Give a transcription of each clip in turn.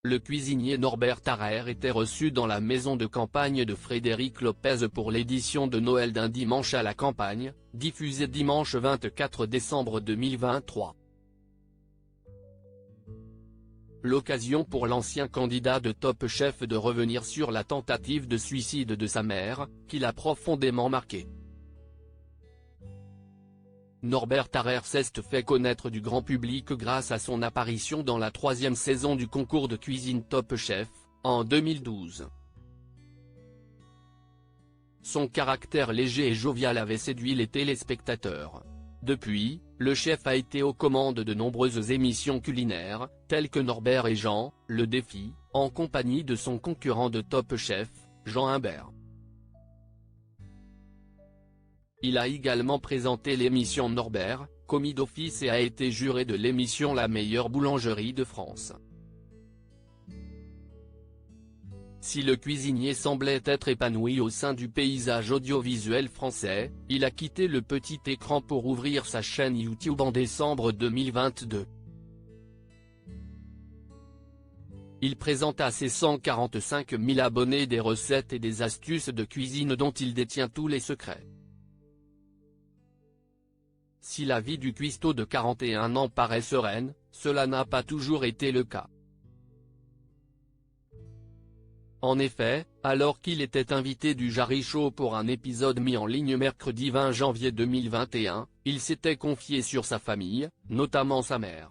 Le cuisinier Norbert Tarrer était reçu dans la maison de campagne de Frédéric Lopez pour l'édition de Noël d'un dimanche à la campagne, diffusée dimanche 24 décembre 2023. L'occasion pour l'ancien candidat de Top Chef de revenir sur la tentative de suicide de sa mère, qui l'a profondément marqué. Norbert Tarrer s'est fait connaître du grand public grâce à son apparition dans la 3e saison du concours de cuisine Top Chef, en 2012. Son caractère léger et jovial avait séduit les téléspectateurs. Depuis, le chef a été aux commandes de nombreuses émissions culinaires, telles que Norbert et Jean, Le Défi, en compagnie de son concurrent de Top Chef, Jean Imbert. Il a également présenté l'émission Norbert, commis d'office et a été juré de l'émission La meilleure boulangerie de France. Si le cuisinier semblait être épanoui au sein du paysage audiovisuel français, il a quitté le petit écran pour ouvrir sa chaîne YouTube en décembre 2022. Il présente à ses 145 000 abonnés des recettes et des astuces de cuisine dont il détient tous les secrets. Si la vie du cuistot de 41 ans paraît sereine, cela n'a pas toujours été le cas. En effet, alors qu'il était invité du Jarry Show pour un épisode mis en ligne mercredi 20 janvier 2021, il s'était confié sur sa famille, notamment sa mère.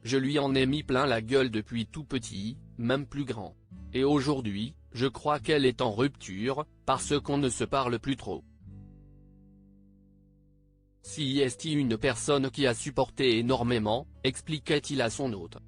Je lui en ai mis plein la gueule depuis tout petit, même plus grand. Et aujourd'hui, je crois qu'elle est en rupture, parce qu'on ne se parle plus trop. Si est une personne qui a supporté énormément, expliquait-il à son hôte.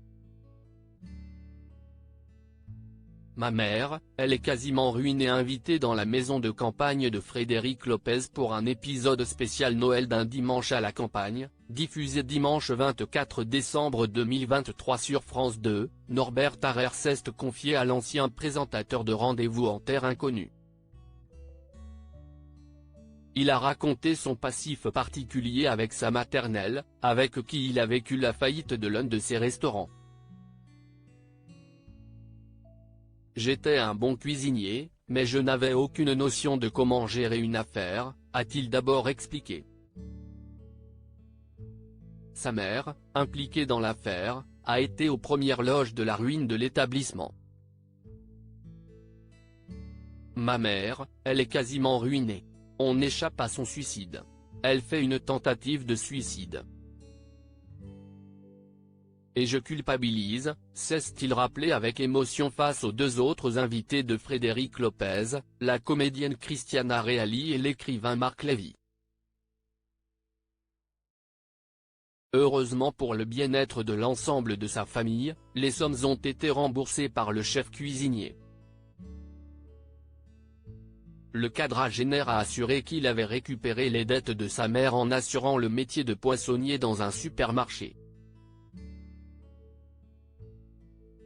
Ma mère, elle est quasiment ruinée. Invitée dans la maison de campagne de Frédéric Lopez pour un épisode spécial Noël d'un dimanche à la campagne, diffusé dimanche 24 décembre 2023 sur France 2, Norbert Tarrer s'est confié à l'ancien présentateur de Rendez-vous en terre inconnue. Il a raconté son passif particulier avec sa maternelle, avec qui il a vécu la faillite de l'un de ses restaurants. J'étais un bon cuisinier, mais je n'avais aucune notion de comment gérer une affaire, a-t-il d'abord expliqué. Sa mère, impliquée dans l'affaire, a été aux premières loges de la ruine de l'établissement. Ma mère, elle est quasiment ruinée. On échappe à son suicide. Elle fait une tentative de suicide. Et je culpabilise, s'est-il rappelé avec émotion face aux deux autres invités de Frédéric Lopez, la comédienne Christiana Reali et l'écrivain Marc Lévy. Heureusement pour le bien-être de l'ensemble de sa famille, les sommes ont été remboursées par le chef cuisinier. Le quadragénaire a assuré qu'il avait récupéré les dettes de sa mère en assurant le métier de poissonnier dans un supermarché.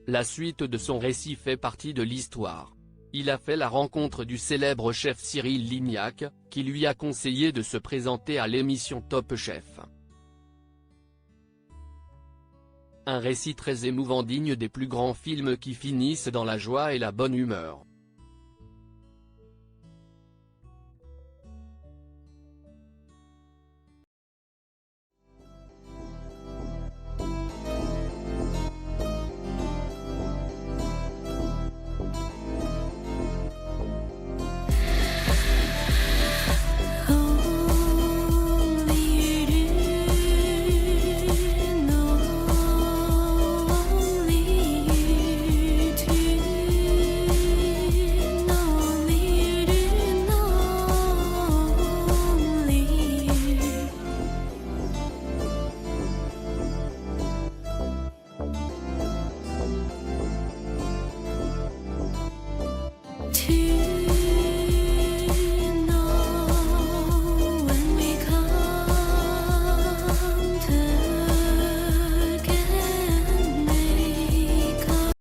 La suite de son récit fait partie de l'histoire. Il a fait la rencontre du célèbre chef Cyril Lignac, qui lui a conseillé de se présenter à l'émission Top Chef. Un récit très émouvant digne des plus grands films qui finissent dans la joie et la bonne humeur.